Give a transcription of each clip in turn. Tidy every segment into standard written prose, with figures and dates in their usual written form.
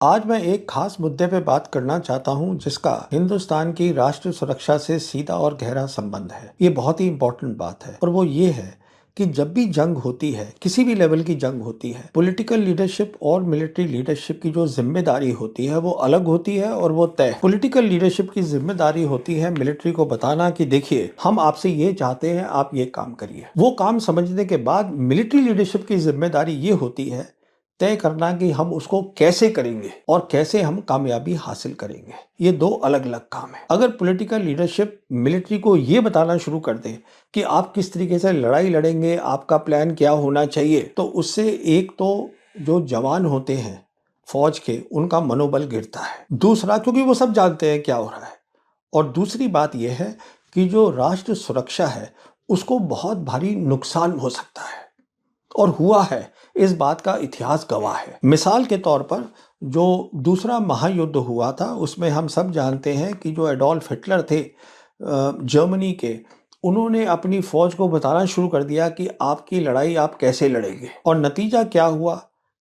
आज मैं एक खास मुद्दे पे बात करना चाहता हूं जिसका हिंदुस्तान की राष्ट्र सुरक्षा से सीधा और गहरा संबंध है। ये बहुत ही इंपॉर्टेंट बात है और वो ये है कि जब भी जंग होती है, किसी भी लेवल की जंग होती है, पॉलिटिकल लीडरशिप और मिलिट्री लीडरशिप की जो जिम्मेदारी होती है वो अलग होती है और वो तय। पॉलिटिकल लीडरशिप की जिम्मेदारी होती है मिलिट्री को बताना कि देखिए हम आपसे ये चाहते हैं, आप ये काम करिए। वो काम समझने के बाद मिलिट्री लीडरशिप की जिम्मेदारी ये होती है तय करना कि हम उसको कैसे करेंगे और कैसे हम कामयाबी हासिल करेंगे। ये दो अलग अलग काम है। अगर पॉलिटिकल लीडरशिप मिलिट्री को ये बताना शुरू कर दे कि आप किस तरीके से लड़ाई लड़ेंगे, आपका प्लान क्या होना चाहिए, तो उससे एक तो जो जवान होते हैं फौज के, उनका मनोबल गिरता है। दूसरा, क्योंकि वो सब जानते हैं क्या हो रहा है, और दूसरी बात यह है कि जो राष्ट्र सुरक्षा है उसको बहुत भारी नुकसान हो सकता है और हुआ है। इस बात का इतिहास गवाह है। मिसाल के तौर पर जो दूसरा महायुद्ध हुआ था उसमें हम सब जानते हैं कि जो एडोल्फ हिटलर थे जर्मनी के, उन्होंने अपनी फौज को बताना शुरू कर दिया कि आपकी लड़ाई आप कैसे लड़ेंगे, और नतीजा क्या हुआ,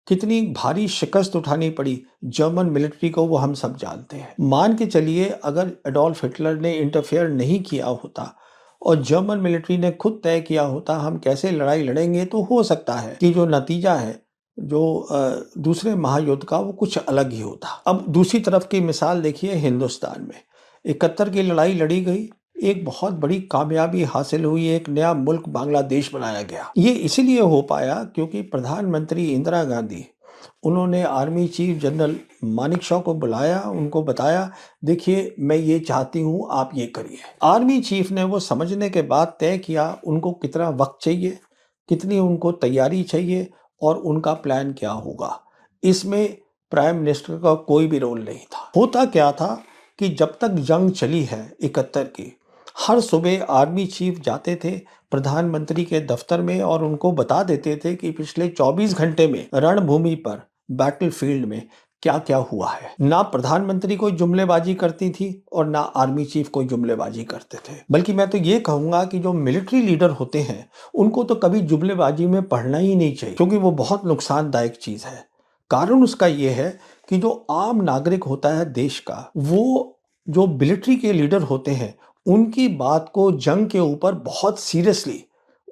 कितनी भारी शिकस्त उठानी पड़ी जर्मन मिलिट्री को, वो हम सब जानते हैं। मान के चलिए अगर एडोल्फ हिटलर ने इंटरफेयर नहीं किया होता और जर्मन मिलिट्री ने खुद तय किया होता हम कैसे लड़ाई लड़ेंगे, तो हो सकता है कि जो नतीजा है जो दूसरे महायुद्ध का वो कुछ अलग ही होता। अब दूसरी तरफ की मिसाल देखिए, हिंदुस्तान में 71 की लड़ाई लड़ी गई, एक बहुत बड़ी कामयाबी हासिल हुई, एक नया मुल्क बांग्लादेश बनाया गया। ये इसीलिए हो पाया क्योंकि प्रधानमंत्री इंदिरा गांधी, उन्होंने आर्मी चीफ जनरल मानेकशॉ को बुलाया, उनको बताया देखिए मैं ये चाहती हूँ आप ये करिए। आर्मी चीफ ने वो समझने के बाद तय किया उनको कितना वक्त चाहिए, कितनी उनको तैयारी चाहिए और उनका प्लान क्या होगा। इसमें प्राइम मिनिस्टर का कोई भी रोल नहीं था। होता क्या था कि जब तक जंग चली है 71 की, हर सुबह आर्मी चीफ जाते थे प्रधानमंत्री के दफ्तर में और उनको बता देते थे कि पिछले 24 घंटे में रणभूमि पर, बैटलफील्ड में क्या क्या हुआ है। ना प्रधानमंत्री कोई जुमलेबाजी करती थी और ना आर्मी चीफ कोई जुमलेबाजी करते थे। बल्कि मैं तो ये कहूंगा कि जो मिलिट्री लीडर होते हैं उनको तो कभी जुमलेबाजी में पढ़ना ही नहीं चाहिए, क्योंकि वो बहुत नुकसानदायक चीज है। कारण उसका ये है कि जो आम नागरिक होता है देश का, वो जो मिलिट्री के लीडर होते हैं उनकी बात को जंग के ऊपर बहुत सीरियसली,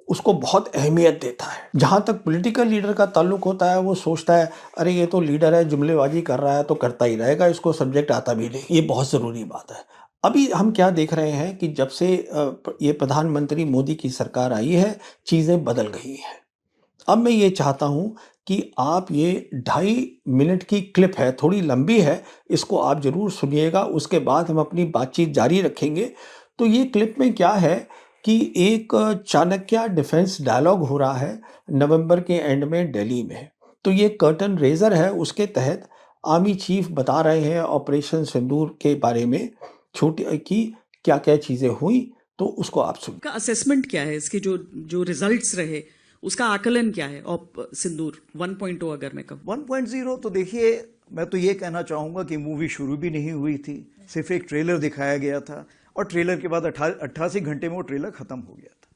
उसको बहुत अहमियत देता है। जहां तक पॉलिटिकल लीडर का ताल्लुक होता है वो सोचता है अरे ये तो लीडर है, जुमलेबाजी कर रहा है तो करता ही रहेगा, इसको सब्जेक्ट आता भी नहीं। ये बहुत ज़रूरी बात है। अभी हम क्या देख रहे हैं कि जब से ये प्रधानमंत्री मोदी की सरकार आई है, चीज़ें बदल गई हैं। अब मैं ये चाहता हूं कि आप ये 2.5 मिनट की क्लिप है, थोड़ी लंबी है, इसको आप जरूर सुनिएगा, उसके बाद हम अपनी बातचीत जारी रखेंगे। तो ये क्लिप में क्या है कि एक चाणक्य डिफेंस डायलॉग हो रहा है नवंबर के एंड में दिल्ली में। तो ये कर्टन रेजर है, उसके तहत आर्मी चीफ बता रहे हैं ऑपरेशन सिंदूर के बारे में, छोटी की क्या क्या चीजें हुई, तो उसको आप सुनिए। का असेसमेंट क्या है, इसके जो जो रिजल्ट्स रहे उसका आकलन क्या है सिंदूर 1.0? अगर मैं कहूँ 1.0 तो देखिए, मैं तो ये कहना चाहूँगा कि मूवी शुरू भी नहीं हुई थी, सिर्फ एक ट्रेलर दिखाया गया था और ट्रेलर के बाद 88 घंटे में वो ट्रेलर ख़त्म हो गया था।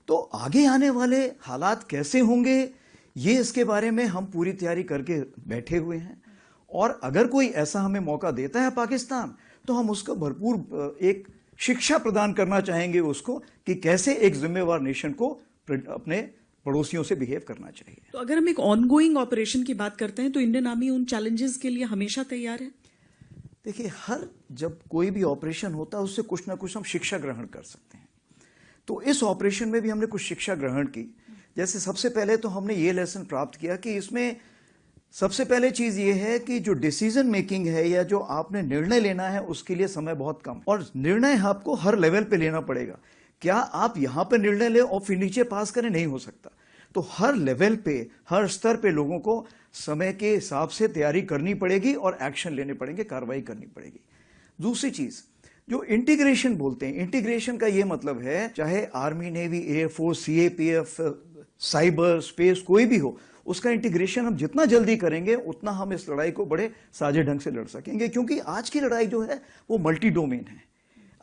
तो आगे आने वाले हालात कैसे होंगे, ये इसके बारे में हम पूरी तैयारी करके बैठे हुए हैं। और अगर कोई ऐसा हमें मौका देता है पाकिस्तान, तो हम उसको भरपूर एक शिक्षा प्रदान करना चाहेंगे उसको कि कैसे एक जिम्मेवार नेशन को अपने पड़ोसियों से बिहेव करना चाहिए। तो अगर हम एक ऑनगोइंग ऑपरेशन की बात करते हैं तो इंडियन आर्मी उन चैलेंजेस के लिए हमेशा तैयार है। देखिए, जब कोई भी ऑपरेशन होता है उससे कुछ ना कुछ हम शिक्षा ग्रहण कर सकते हैं। तो इस ऑपरेशन में भी हमने कुछ शिक्षा ग्रहण की। जैसे सबसे पहले तो हमने ये लेसन प्राप्त किया कि इसमें सबसे पहले चीज ये है कि जो डिसीजन मेकिंग है या जो आपने निर्णय लेना है उसके लिए समय बहुत कम, और निर्णय आपको हर लेवल पे लेना पड़ेगा। क्या आप यहां पर निर्णय ले और फिर नीचे पास करें, नहीं हो सकता। तो हर लेवल पे, हर स्तर पे लोगों को समय के हिसाब से तैयारी करनी पड़ेगी और एक्शन लेने पड़ेंगे, कार्रवाई करनी पड़ेगी। दूसरी चीज जो इंटीग्रेशन बोलते हैं, इंटीग्रेशन का ये मतलब है चाहे army, navy, air force, CAPF, cyber, space, कोई भी हो, उसका इंटीग्रेशन हम जितना जल्दी करेंगे उतना हम इस लड़ाई को बड़े साझे ढंग से लड़ सकेंगे। क्योंकि आज की लड़ाई जो है वो मल्टी डोमेन है।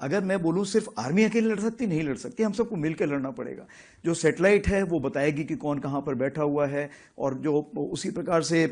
अगर मैं बोलूं सिर्फ आर्मी अकेले लड़ सकती, नहीं लड़ सकती, हम सबको मिलकर लड़ना पड़ेगा। जो सैटेलाइट है वो बताएगी कि कौन कहां पर बैठा हुआ है, और जो उसी प्रकार से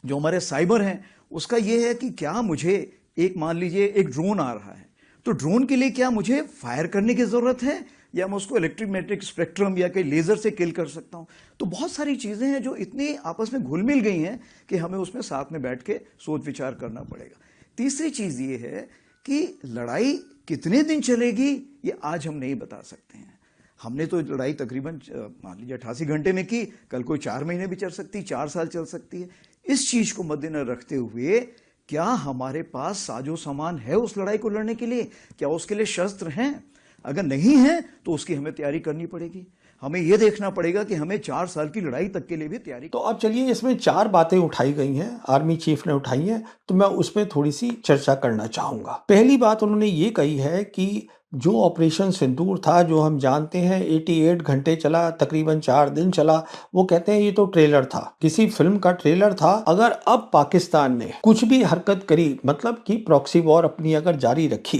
जो हमारे साइबर हैं उसका ये है कि क्या मुझे एक मान लीजिए एक ड्रोन आ रहा है, तो ड्रोन के लिए क्या मुझे फायर करने की ज़रूरत है या मैं उसको इलेक्ट्रोमैग्नेटिक स्पेक्ट्रम या कहीं लेज़र से किल कर सकता हूँ। तो बहुत सारी चीज़ें हैं जो इतनी आपस में घुल मिल गई हैं कि हमें उसमें साथ में बैठ के सोच विचार करना पड़ेगा। तीसरी चीज़ ये है कि लड़ाई कितने दिन चलेगी ये आज हम नहीं बता सकते हैं। हमने तो लड़ाई तकरीबन मान लीजिए 88 घंटे में की, कल कोई 4 महीने भी चल सकती है, 4 साल चल सकती है। इस चीज़ को मद्देनजर रखते हुए क्या हमारे पास साजो सामान है उस लड़ाई को लड़ने के लिए, क्या उसके लिए शस्त्र हैं? अगर नहीं है तो उसकी हमें तैयारी करनी पड़ेगी। हमें यह देखना पड़ेगा कि हमें 4 साल की लड़ाई तक के लिए भी तैयारी। तो अब चलिए, इसमें 4 बातें उठाई गई हैं, आर्मी चीफ ने उठाई हैं, तो मैं उस पर थोड़ी सी चर्चा करना चाहूँगा। पहली बात उन्होंने ये कही है कि जो ऑपरेशन सिंदूर था, जो हम जानते हैं 88 घंटे चला, तकरीबन 4 दिन चला, वो कहते हैं ये तो ट्रेलर था, किसी फिल्म का ट्रेलर था। अगर अब पाकिस्तान ने कुछ भी हरकत करी, मतलब कि प्रॉक्सी वॉर अपनी अगर जारी रखी,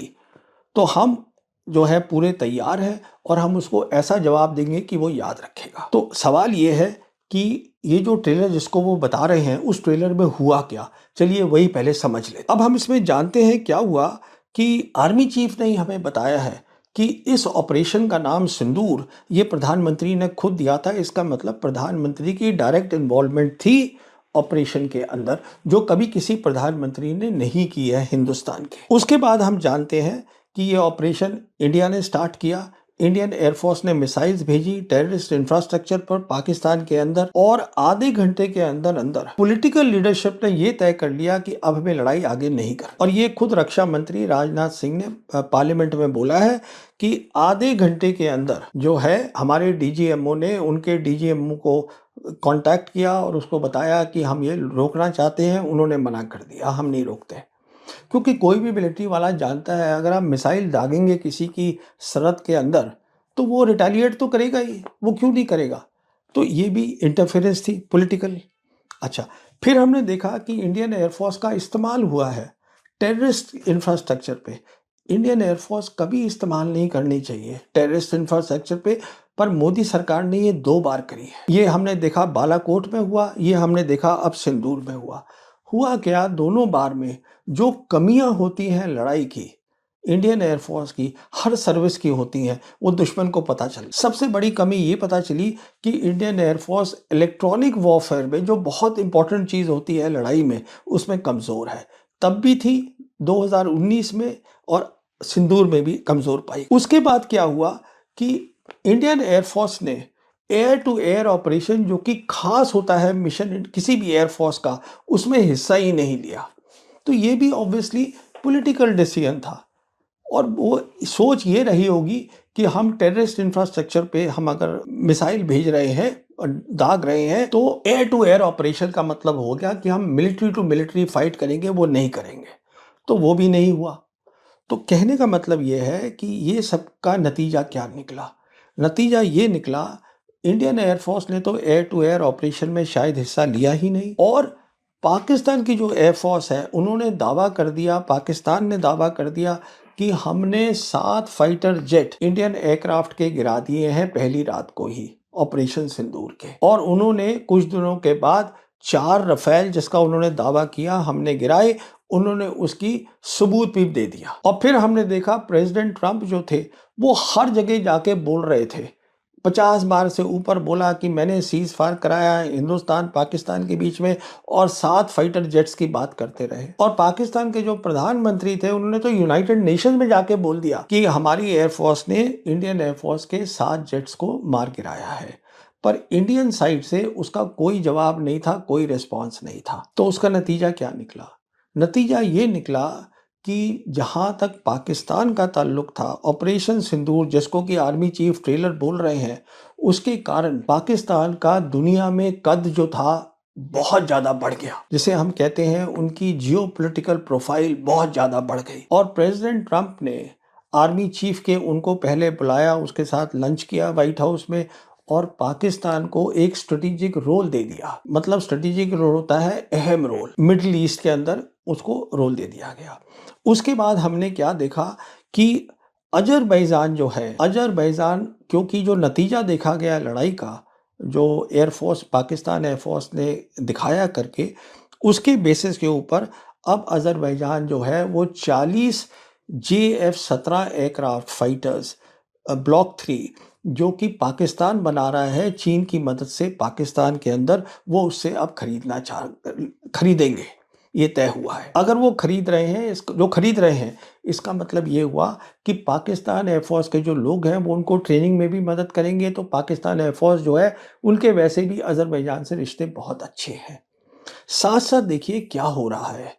तो हम जो है पूरे तैयार हैं और हम उसको ऐसा जवाब देंगे कि वो याद रखेगा। तो सवाल ये है कि ये जो ट्रेलर जिसको वो बता रहे हैं, उस ट्रेलर में हुआ क्या, चलिए वही पहले समझ लें। अब हम इसमें जानते हैं क्या हुआ कि आर्मी चीफ ने ही हमें बताया है कि इस ऑपरेशन का नाम सिंदूर ये प्रधानमंत्री ने खुद दिया था। इसका मतलब प्रधानमंत्री की डायरेक्ट इन्वॉल्वमेंट थी ऑपरेशन के अंदर, जो कभी किसी प्रधानमंत्री ने नहीं की है हिंदुस्तान के। उसके बाद हम जानते हैं कि ये ऑपरेशन इंडिया ने स्टार्ट किया। इंडियन एयरफोर्स ने मिसाइल्स भेजी टेररिस्ट इंफ्रास्ट्रक्चर पर पाकिस्तान के अंदर, और आधे घंटे के अंदर अंदर पॉलिटिकल लीडरशिप ने ये तय कर लिया कि अब हमें लड़ाई आगे नहीं कर। और ये खुद रक्षा मंत्री राजनाथ सिंह ने पार्लियामेंट में बोला है कि आधे घंटे के अंदर जो है हमारे डीजीएमओ ने उनके डीजीएमओ को कांटेक्ट किया और उसको बताया कि हम ये रोकना चाहते हैं। उन्होंने मना कर दिया, हम नहीं रोकते, क्योंकि कोई भी मिलिट्री वाला जानता है अगर आप मिसाइल दागेंगे किसी की सरहद के अंदर तो वो रिटेलिएट तो करेगा ही, वो क्यों नहीं करेगा। तो ये भी इंटरफेरेंस थी पॉलिटिकल। अच्छा, फिर हमने देखा कि इंडियन एयरफोर्स का इस्तेमाल हुआ है टेररिस्ट इंफ्रास्ट्रक्चर पे। इंडियन एयरफोर्स कभी इस्तेमाल नहीं करनी चाहिए टेररिस्ट इंफ्रास्ट्रक्चर पे, पर मोदी सरकार ने ये 2 बार करी है। ये हमने देखा बालाकोट में हुआ, ये हमने देखा अब सिंदूर में हुआ। हुआ क्या, दोनों बार में जो कमियां होती हैं लड़ाई की, इंडियन एयरफोर्स की हर सर्विस की होती हैं, वो दुश्मन को पता चली। सबसे बड़ी कमी ये पता चली कि इंडियन एयरफोर्स इलेक्ट्रॉनिक वॉरफेयर में, जो बहुत इंपॉर्टेंट चीज़ होती है लड़ाई में, उसमें कमज़ोर है। तब भी थी 2019 में और सिंदूर में भी कमज़ोर पाई। उसके बाद क्या हुआ कि इंडियन एयरफोर्स ने एयर टू एयर ऑपरेशन, जो कि खास होता है मिशन किसी भी एयरफोर्स का, उसमें हिस्सा ही नहीं लिया। तो ये भी ऑब्वियसली पॉलिटिकल डिसीजन था, और वो सोच ये रही होगी कि हम टेररिस्ट इंफ्रास्ट्रक्चर पे हम अगर मिसाइल भेज रहे हैं और दाग रहे हैं, तो एयर टू एयर ऑपरेशन का मतलब हो गया कि हम मिलिट्री टू मिलिट्री फाइट करेंगे, वो नहीं करेंगे। तो वो भी नहीं हुआ। तो कहने का मतलब ये है कि ये सब का नतीजा क्या निकला। नतीजा ये निकला, इंडियन एयरफोर्स ने तो एयर टू एयर ऑपरेशन में शायद हिस्सा लिया ही नहीं, और पाकिस्तान की जो एयरफोर्स है उन्होंने दावा कर दिया, पाकिस्तान ने दावा कर दिया कि हमने 7 फाइटर जेट इंडियन एयरक्राफ्ट के गिरा दिए हैं पहली रात को ही ऑपरेशन सिंदूर के। और उन्होंने कुछ दिनों के बाद 4 रफेल, जिसका उन्होंने दावा किया हमने गिराए, उन्होंने उसकी सबूत भी दे दिया। और फिर हमने देखा प्रेसिडेंट ट्रंप जो थे वो हर जगह जाके बोल रहे थे, 50 बार से ऊपर बोला कि मैंने सीज फायर कराया है हिंदुस्तान पाकिस्तान के बीच में, और 7 फाइटर जेट्स की बात करते रहे। और पाकिस्तान के जो प्रधानमंत्री थे उन्होंने तो यूनाइटेड नेशन में जाके बोल दिया कि हमारी एयरफोर्स ने इंडियन एयरफोर्स के 7 जेट्स को मार गिराया है। पर इंडियन साइड से उसका कोई जवाब नहीं था, कोई रिस्पॉन्स नहीं था। तो उसका नतीजा क्या निकला? नतीजा ये निकला कि जहां तक पाकिस्तान का ताल्लुक था, ऑपरेशन सिंदूर जिसको कि आर्मी चीफ ट्रेलर बोल रहे हैं, उसके कारण पाकिस्तान का दुनिया में कद जो था बहुत ज़्यादा बढ़ गया। जिसे हम कहते हैं उनकी जियोपॉलिटिकल प्रोफाइल बहुत ज़्यादा बढ़ गई। और प्रेसिडेंट ट्रंप ने आर्मी चीफ के उनको पहले बुलाया, उसके साथ लंच किया व्हाइट हाउस में, और पाकिस्तान को एक स्ट्रेटेजिक रोल दे दिया। मतलब स्ट्रेटेजिक रोल होता है अहम रोल, मिडिल ईस्ट के अंदर उसको रोल दे दिया गया। उसके बाद हमने क्या देखा कि अजरबैजान जो है, अजरबैजान, क्योंकि जो नतीजा देखा गया लड़ाई का, जो एयरफोर्स पाकिस्तान एयरफोर्स ने दिखाया करके, उसके बेसिस के ऊपर अब अज़रबैजान जो है वो 40 JF-17 एयरक्राफ्ट फाइटर्स ब्लॉक 3 जो कि पाकिस्तान बना रहा है चीन की मदद से पाकिस्तान के अंदर, वो उससे अब खरीदेंगे। ये तय हुआ है। अगर वो खरीद रहे हैं, जो खरीद रहे हैं, इसका मतलब ये हुआ कि पाकिस्तान एयरफोर्स के जो लोग हैं वो उनको ट्रेनिंग में भी मदद करेंगे। तो पाकिस्तान एयरफोर्स जो है उनके वैसे भी अज़रबैजान से रिश्ते बहुत अच्छे हैं। साथ साथ देखिए क्या हो रहा है,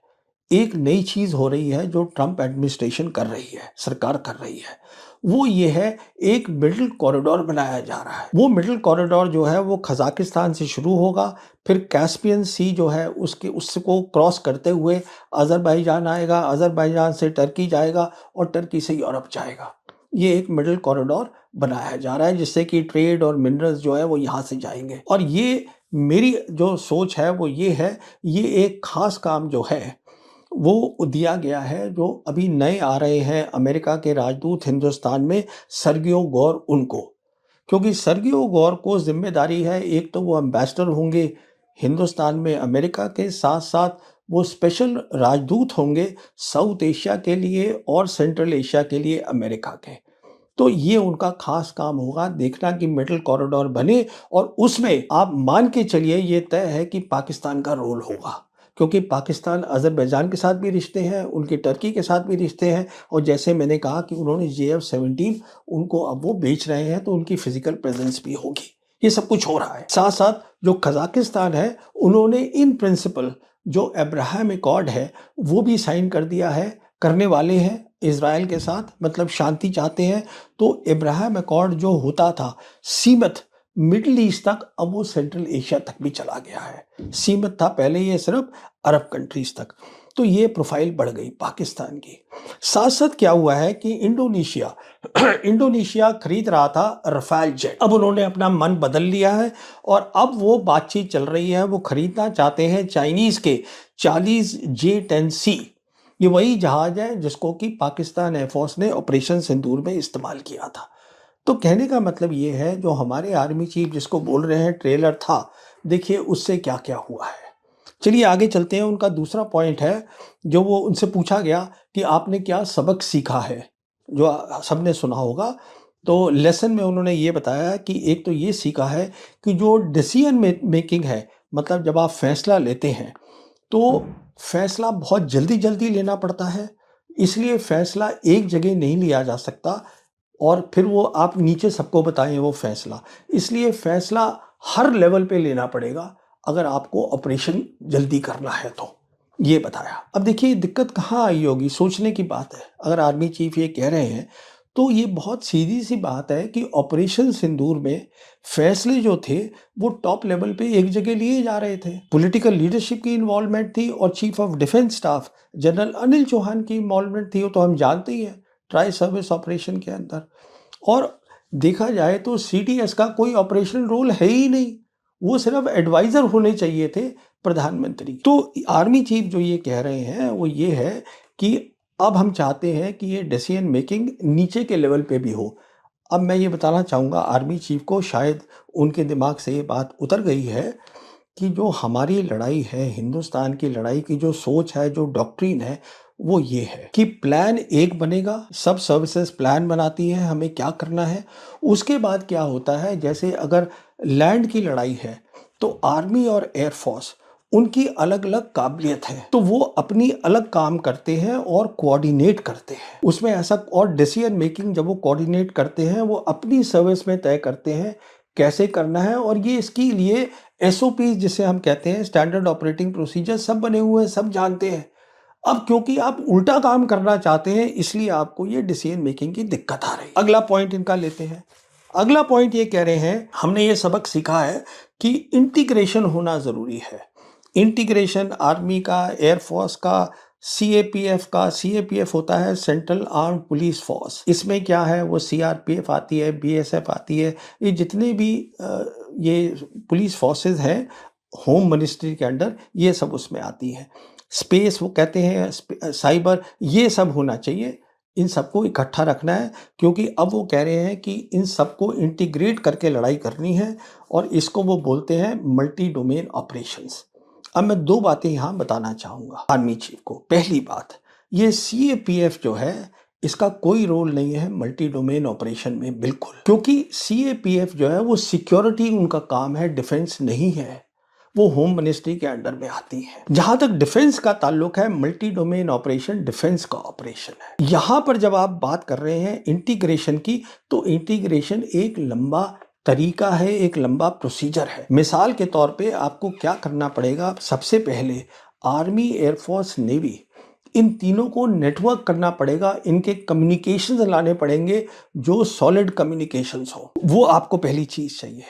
एक नई चीज़ हो रही है जो ट्रंप एडमिनिस्ट्रेशन कर रही है, सरकार कर रही है, वो ये है एक मिडल कॉरिडोर बनाया जा रहा है। वो मिडल कॉरिडोर जो है वो कज़ाकिस्तान से शुरू होगा, फिर कैस्पियन सी जो है उसको क्रॉस करते हुए अज़रबैजान आएगा, अज़रबैजान से टर्की जाएगा और टर्की से यूरोप जाएगा। ये एक मिडल कॉरिडोर बनाया जा रहा है जिससे कि ट्रेड और मिनरल्स जो है वो यहाँ से जाएंगे। और ये मेरी जो सोच है वो ये है, ये एक खास काम जो है वो दिया गया है जो अभी नए आ रहे हैं अमेरिका के राजदूत हिंदुस्तान में, सर्गियो गौर उनको, क्योंकि सर्गियो गौर को जिम्मेदारी है, एक तो वो एम्बेसडर होंगे हिंदुस्तान में अमेरिका के, साथ साथ वो स्पेशल राजदूत होंगे साउथ एशिया के लिए और सेंट्रल एशिया के लिए अमेरिका के। तो ये उनका खास काम होगा, देखना कि मिडल कॉरिडोर बने और उसमें आप मान के चलिए ये तय है कि पाकिस्तान का रोल होगा, क्योंकि पाकिस्तान अज़रबैजान के साथ भी रिश्ते हैं, उनके टर्की के साथ भी रिश्ते हैं, और जैसे मैंने कहा कि उन्होंने JF-17 उनको अब वो बेच रहे हैं तो उनकी फिजिकल प्रेजेंस भी होगी। ये सब कुछ हो रहा है। साथ साथ जो कज़ाकिस्तान है उन्होंने इन प्रिंसिपल जो अब्राहम एकॉर्ड है वो भी साइन कर दिया है, करने वाले हैं इज़राइल के साथ, मतलब शांति चाहते हैं। तो अब्राहम एकॉर्ड जो होता था सीमित मिडल ईस्ट तक, अब वो सेंट्रल एशिया तक भी चला गया है। सीमित था पहले ये सिर्फ अरब कंट्रीज तक, तो ये प्रोफाइल बढ़ गई पाकिस्तान की। साथ साथ क्या हुआ है कि इंडोनेशिया खरीद रहा था रफाल जेट, अब उन्होंने अपना मन बदल लिया है और अब वो बातचीत चल रही है, वो खरीदना चाहते हैं चाइनीज के 40 J-10C। ये वही जहाज है जिसको कि पाकिस्तान एयरफोर्स ने ऑपरेशन सिंदूर में इस्तेमाल किया था। तो कहने का मतलब ये है, जो हमारे आर्मी चीफ जिसको बोल रहे हैं ट्रेलर था, देखिए उससे क्या क्या हुआ है। चलिए आगे चलते हैं। उनका दूसरा पॉइंट है जो वो उनसे पूछा गया कि आपने क्या सबक सीखा है, जो सबने सुना होगा। तो लेसन में उन्होंने ये बताया कि एक तो ये सीखा है कि जो डिसीजन मेकिंग है, मतलब जब आप फैसला लेते हैं तो फैसला बहुत जल्दी जल्दी लेना पड़ता है, इसलिए फैसला एक जगह नहीं लिया जा सकता और फिर वो आप नीचे सबको बताएं वो फैसला, इसलिए फैसला हर लेवल पे लेना पड़ेगा अगर आपको ऑपरेशन जल्दी करना है तो, ये बताया। अब देखिए दिक्कत कहाँ आई होगी, सोचने की बात है। अगर आर्मी चीफ ये कह रहे हैं तो ये बहुत सीधी सी बात है कि ऑपरेशन सिंदूर में फैसले जो थे वो टॉप लेवल पे एक जगह लिए जा रहे थे। पॉलिटिकल लीडरशिप की इन्वॉल्वमेंट थी और chief of defence staff general Anil Chauhan की इन्वॉल्वमेंट थी, वो तो हम जानते ही हैं ट्राई सर्विस ऑपरेशन के अंदर। और देखा जाए तो CTS का कोई ऑपरेशनल रोल है ही नहीं, वो सिर्फ एडवाइजर होने चाहिए थे प्रधानमंत्री। तो आर्मी चीफ जो ये कह रहे हैं वो ये है कि अब हम चाहते हैं कि ये डिसीजन मेकिंग नीचे के लेवल पे भी हो। अब मैं ये बताना चाहूँगा आर्मी चीफ को, शायद उनके दिमाग से ये बात उतर गई है कि जो हमारी लड़ाई है, हिंदुस्तान की लड़ाई की जो सोच है, जो डॉक्ट्रिन है, वो ये है कि प्लान एक बनेगा, सब सर्विसेज प्लान बनाती है हमें क्या करना है। उसके बाद क्या होता है, जैसे अगर लैंड की लड़ाई है तो आर्मी और एयरफोर्स उनकी अलग अलग काबिलियत है, तो वो अपनी अलग काम करते हैं और कोऑर्डिनेट करते हैं उसमें ऐसा। और डिसीजन मेकिंग जब वो कोऑर्डिनेट करते हैं वो अपनी सर्विस में तय करते हैं कैसे करना है, और ये इसके लिए SOP जिसे हम कहते हैं स्टैंडर्ड ऑपरेटिंग प्रोसीजर सब बने हुए हैं, सब जानते हैं। अब क्योंकि आप उल्टा काम करना चाहते हैं इसलिए आपको ये डिसीजन मेकिंग की दिक्कत आ रही है। अगला पॉइंट इनका लेते हैं। अगला पॉइंट ये कह रहे हैं हमने ये सबक सीखा है कि इंटीग्रेशन होना ज़रूरी है। इंटीग्रेशन आर्मी का, एयरफोर्स का, CAPF का। CAPF होता है सेंट्रल आर्म्ड पुलिस फोर्स, इसमें क्या है वो CRPF आती है, BSF आती है, ये जितने भी ये पुलिस फोर्सेस हैं होम मिनिस्ट्री के अंडर, ये सब उसमें आती हैं। स्पेस वो कहते हैं, साइबर, ये सब होना चाहिए। इन सबको इकट्ठा रखना है क्योंकि अब वो कह रहे हैं कि इन सबको इंटीग्रेट करके लड़ाई करनी है और इसको वो बोलते हैं मल्टी डोमेन ऑपरेशंस। अब मैं दो बातें यहाँ बताना चाहूँगा आर्मी चीफ को। पहली बात, ये CAPF जो है इसका कोई रोल नहीं है मल्टी डोमेन ऑपरेशन में, बिल्कुल, क्योंकि CAPF जो है वो सिक्योरिटी उनका काम है, डिफेंस नहीं है। वो होम मिनिस्ट्री के अंडर में आती है। जहां तक डिफेंस का ताल्लुक है, मल्टी डोमेन ऑपरेशन डिफेंस का ऑपरेशन है। यहां पर जब आप बात कर रहे हैं इंटीग्रेशन की, तो इंटीग्रेशन एक लंबा तरीका है, एक लंबा प्रोसीजर है। मिसाल के तौर पे आपको क्या करना पड़ेगा, सबसे पहले आर्मी, एयरफोर्स, नेवी, इन तीनों को नेटवर्क करना पड़ेगा, इनके कम्युनिकेशंस लाने पड़ेंगे जो सॉलिड कम्युनिकेशंस हो। वो आपको पहली चीज चाहिए।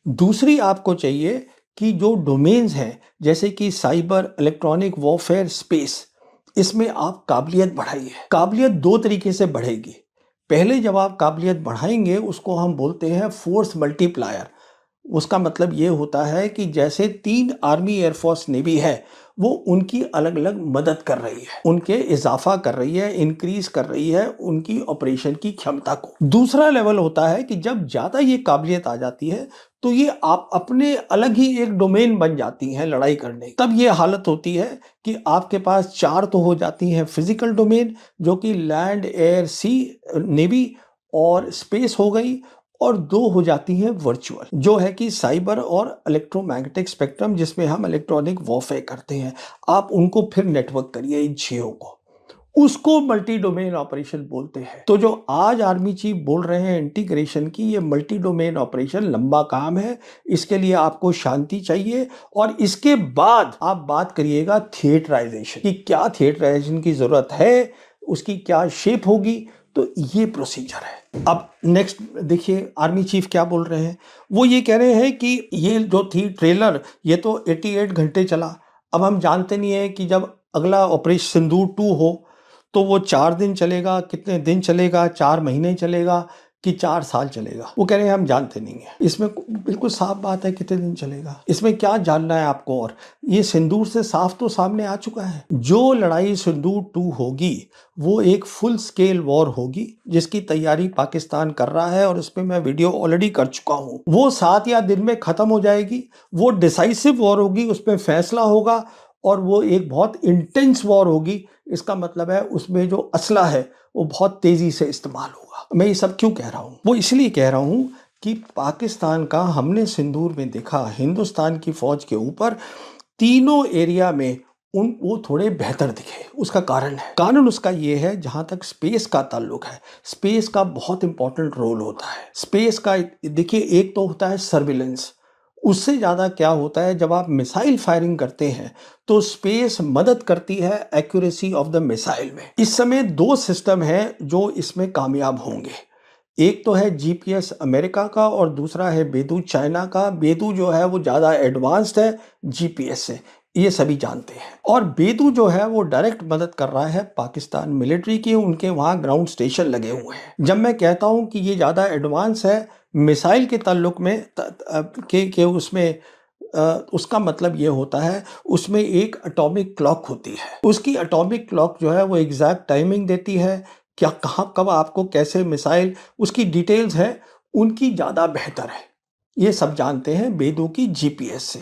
दूसरी आपको चाहिए कि जो डोमेन्स हैं जैसे कि साइबर, इलेक्ट्रॉनिक वॉरफेयर, स्पेस, इसमें आप काबिलियत बढ़ाइए। काबिलियत दो तरीके से बढ़ेगी। पहले जब आप काबिलियत बढ़ाएंगे उसको हम बोलते हैं फोर्स मल्टीप्लायर। उसका मतलब ये होता है कि जैसे 3 आर्मी, एयरफोर्स, नेवी है, वो उनकी अलग अलग मदद कर रही है, उनके इजाफा कर रही है, इंक्रीज कर रही है उनकी ऑपरेशन की क्षमता को। दूसरा लेवल होता है कि जब ज़्यादा ये काबिलियत आ जाती है तो ये आप अपने अलग ही एक डोमेन बन जाती हैं लड़ाई करने की। तब ये हालत होती है कि आपके पास 4 तो हो जाती हैं फिजिकल डोमेन, जो कि लैंड, एयर, सी, नेवी और स्पेस हो गई, और 2 हो जाती हैं वर्चुअल, जो है कि साइबर और इलेक्ट्रोमैग्नेटिक स्पेक्ट्रम, जिसमें हम इलेक्ट्रॉनिक वॉरफेयर करते हैं। आप उनको फिर नेटवर्क करिए इन 6 को, उसको मल्टी डोमेन ऑपरेशन बोलते हैं। तो जो आज आर्मी चीफ बोल रहे हैं इंटीग्रेशन की, ये मल्टी डोमेन ऑपरेशन लंबा काम है। इसके लिए आपको शांति चाहिए, और इसके बाद आप बात करिएगा थिएटराइजेशन की। क्या थिएटराइजेशन की जरूरत है, उसकी क्या शेप होगी, तो ये प्रोसीजर है। अब नेक्स्ट देखिए आर्मी चीफ क्या बोल रहे हैं। वो ये कह रहे हैं कि ये जो थी ट्रेलर, ये तो 88 घंटे चला। अब हम जानते नहीं है कि जब अगला ऑपरेशन सिंदूर 2 हो तो वो 4 दिन चलेगा, कितने दिन चलेगा, 4 महीने चलेगा कि 4 साल चलेगा। वो कह रहे हैं हम जानते नहीं है। इसमें बिल्कुल साफ बात है कितने दिन चलेगा, इसमें क्या जानना है आपको। और ये सिंदूर से साफ तो सामने आ चुका है। जो लड़ाई सिंदूर 2 होगी वो एक फुल स्केल वॉर होगी, जिसकी तैयारी पाकिस्तान कर रहा है, और इस पर मैं वीडियो ऑलरेडी कर चुका हूँ। वो 7 या दिन में खत्म हो जाएगी। वो डिसाइसिव वॉर होगी, उसमें फैसला होगा, और वो एक बहुत इंटेंस वॉर होगी। इसका मतलब है उसमें जो असला है वो बहुत तेजी से इस्तेमाल होगा। मैं ये सब क्यों कह रहा हूँ, वो इसलिए कह रहा हूँ कि पाकिस्तान का हमने सिंदूर में देखा, हिंदुस्तान की फौज के ऊपर तीनों एरिया में वो थोड़े बेहतर दिखे। उसका कारण उसका ये है, जहां तक स्पेस का ताल्लुक है, स्पेस का बहुत इंपॉर्टेंट रोल होता है। स्पेस का देखिए, एक तो होता है सर्विलेंस, उससे ज़्यादा क्या होता है, जब आप मिसाइल फायरिंग करते हैं तो स्पेस मदद करती है एक्यूरेसी ऑफ द मिसाइल में। इस समय 2 सिस्टम हैं जो इसमें कामयाब होंगे। एक तो है GPS अमेरिका का, और दूसरा है बेदू चाइना का। बेदू जो है वो ज़्यादा एडवांस्ड है GPS से, ये सभी जानते हैं। और बेदू जो है वो डायरेक्ट मदद कर रहा है पाकिस्तान मिलिट्री की, उनके वहाँ ग्राउंड स्टेशन लगे हुए हैं। जब मैं कहता हूँ कि ये ज़्यादा एडवांस है मिसाइल के ताल्लुक में के उसमें, उसका मतलब ये होता है उसमें एक एटॉमिक क्लॉक होती है। उसकी एटॉमिक क्लॉक जो है वो एग्जैक्ट टाइमिंग देती है, क्या कहाँ कब आपको कैसे मिसाइल, उसकी डिटेल्स है, उनकी ज़्यादा बेहतर है। ये सब जानते हैं बेदू की GPS से।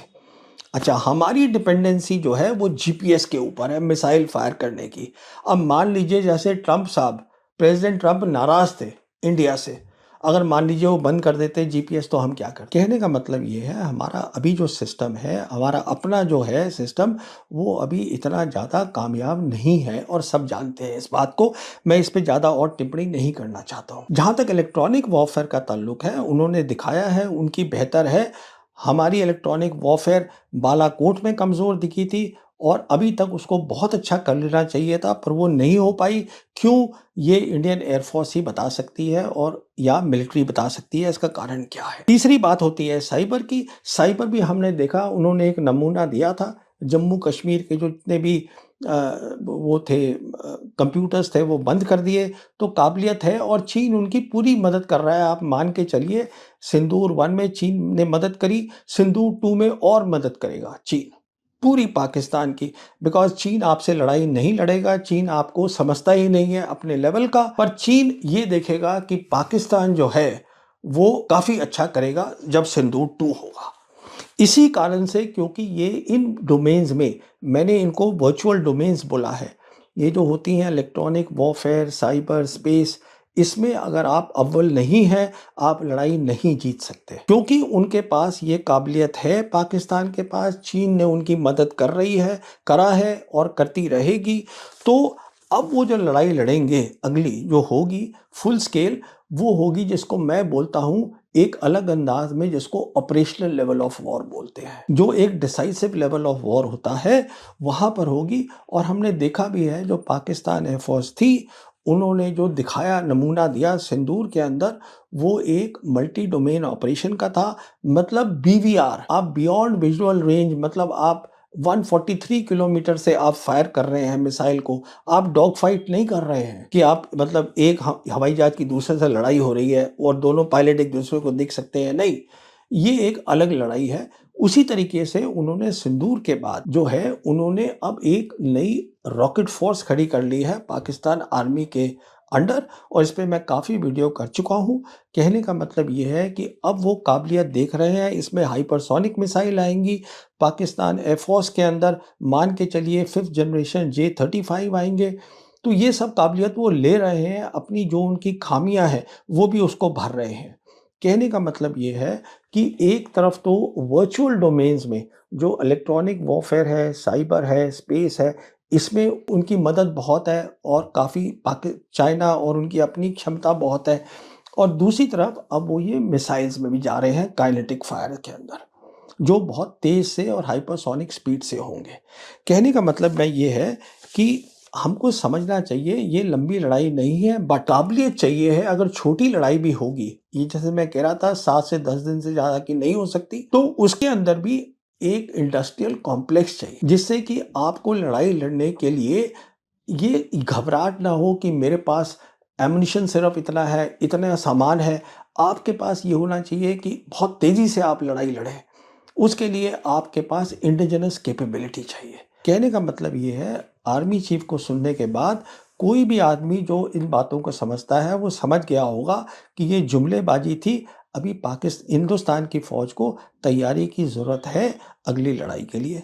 अच्छा, हमारी डिपेंडेंसी जो है वो GPS के ऊपर है मिसाइल फायर करने की। अब मान लीजिए जैसे ट्रंप साहब, प्रेसिडेंट ट्रंप नाराज थे इंडिया से, अगर मान लीजिए वो बंद कर देते GPS, तो हम क्या करते। कहने का मतलब ये है, हमारा अभी जो सिस्टम है, हमारा अपना जो है सिस्टम, वो अभी इतना ज़्यादा कामयाब नहीं है, और सब जानते हैं इस बात को। मैं इस पर ज़्यादा और टिप्पणी नहीं करना चाहता हूँ। जहाँ तक इलेक्ट्रॉनिक वॉरफेयर का ताल्लुक है, उन्होंने दिखाया है उनकी बेहतर है। हमारी इलेक्ट्रॉनिक वॉरफेयर बालाकोट में कमज़ोर दिखी थी, और अभी तक उसको बहुत अच्छा कर लेना चाहिए था, पर वो नहीं हो पाई। क्यों, ये इंडियन एयरफोर्स ही बता सकती है, और या मिलिट्री बता सकती है इसका कारण क्या है। तीसरी बात होती है साइबर की। साइबर भी हमने देखा, उन्होंने एक नमूना दिया था, जम्मू कश्मीर के जो जितने भी वो थे कंप्यूटर्स थे वो बंद कर दिए। तो काबिलियत है, और चीन उनकी पूरी मदद कर रहा है। आप मान के चलिए, सिंदूर 1 में चीन ने मदद करी, सिंदूर 2 में और मदद करेगा चीन, पूरी पाकिस्तान की। बिकॉज चीन आपसे लड़ाई नहीं लड़ेगा, चीन आपको समझता ही नहीं है अपने लेवल का, पर चीन ये देखेगा कि पाकिस्तान जो है वो काफ़ी अच्छा करेगा जब सिंदूर 2 होगा। इसी कारण से, क्योंकि ये इन डोमेन्स में, मैंने इनको वर्चुअल डोमेन्स बोला है, ये जो होती हैं इलेक्ट्रॉनिक वॉरफेयर, साइबर स्पेस, इसमें अगर आप अव्वल नहीं हैं, आप लड़ाई नहीं जीत सकते, क्योंकि उनके पास ये काबिलियत है, पाकिस्तान के पास, चीन ने उनकी मदद कर रही है, करा है और करती रहेगी। तो अब वो जो लड़ाई लड़ेंगे अगली जो होगी फुल स्केल, वो होगी जिसको मैं बोलता हूँ एक अलग अंदाज में, जिसको ऑपरेशनल लेवल ऑफ वॉर बोलते हैं, जो एक डिसाइसिव लेवल ऑफ वॉर होता है वहाँ पर होगी। और हमने देखा भी है, जो पाकिस्तान एयरफोर्स थी, उन्होंने जो दिखाया, नमूना दिया सिंदूर के अंदर, वो एक मल्टी डोमेन ऑपरेशन का था। मतलब बीवीआर, आप बियॉन्ड विजुअल रेंज, मतलब आप 143 किलोमीटर से आप फायर कर रहे हैं मिसाइल को, आप डॉग फाइट नहीं कर रहे हैं कि आप मतलब एक हवाई जहाज की दूसरे से लड़ाई हो रही है और दोनों पायलट एक दूसरे को देख सकते हैं, नहीं, ये एक अलग लड़ाई है। उसी तरीके से उन्होंने सिंदूर के बाद जो है, उन्होंने अब एक नई रॉकेट फोर्स खड़ी कर ली है पाकिस्तान आर्मी के अंडर, और इस पे मैं काफ़ी वीडियो कर चुका हूँ। कहने का मतलब ये है कि अब वो काबिलियत देख रहे हैं, इसमें हाइपरसोनिक मिसाइल आएंगी पाकिस्तान एयरफोर्स के अंदर, मान के चलिए 5th जनरेशन J-35 आएंगे। तो ये सब काबिलियत वो ले रहे हैं, अपनी जो उनकी खामियां हैं वो भी उसको भर रहे हैं। कहने का मतलब ये है कि एक तरफ तो वर्चुअल डोमेन्स में जो इलेक्ट्रॉनिक वॉरफेयर है, साइबर है, स्पेस है, इसमें उनकी मदद बहुत है और काफ़ी चाइना और उनकी अपनी क्षमता बहुत है। और दूसरी तरफ अब वो ये मिसाइल्स में भी जा रहे हैं, काइनेटिक फायर के अंदर, जो बहुत तेज़ से और हाइपरसोनिक स्पीड से होंगे। कहने का मतलब मैं ये है कि हमको समझना चाहिए, ये लंबी लड़ाई नहीं है, बट काबिलियत चाहिए है। अगर छोटी लड़ाई भी होगी, ये जैसे मैं कह रहा था 7 से 10 दिन से ज़्यादा की नहीं हो सकती, तो उसके अंदर भी एक इंडस्ट्रियल कॉम्प्लेक्स चाहिए, जिससे कि आपको लड़ाई लड़ने के लिए ये घबराहट ना हो कि मेरे पास एमुनिशन सिर्फ इतना है, इतना सामान है। आपके पास ये होना चाहिए कि बहुत तेज़ी से आप लड़ाई लड़ें। उसके लिए आपके पास इंडिजिनस कैपेबिलिटी चाहिए। कहने का मतलब ये है, आर्मी चीफ को सुनने के बाद कोई भी आदमी जो इन बातों को समझता है, वो समझ गया होगा कि ये जुमलेबाजी थी। अभी हिंदुस्तान की फ़ौज को तैयारी की ज़रूरत है अगली लड़ाई के लिए।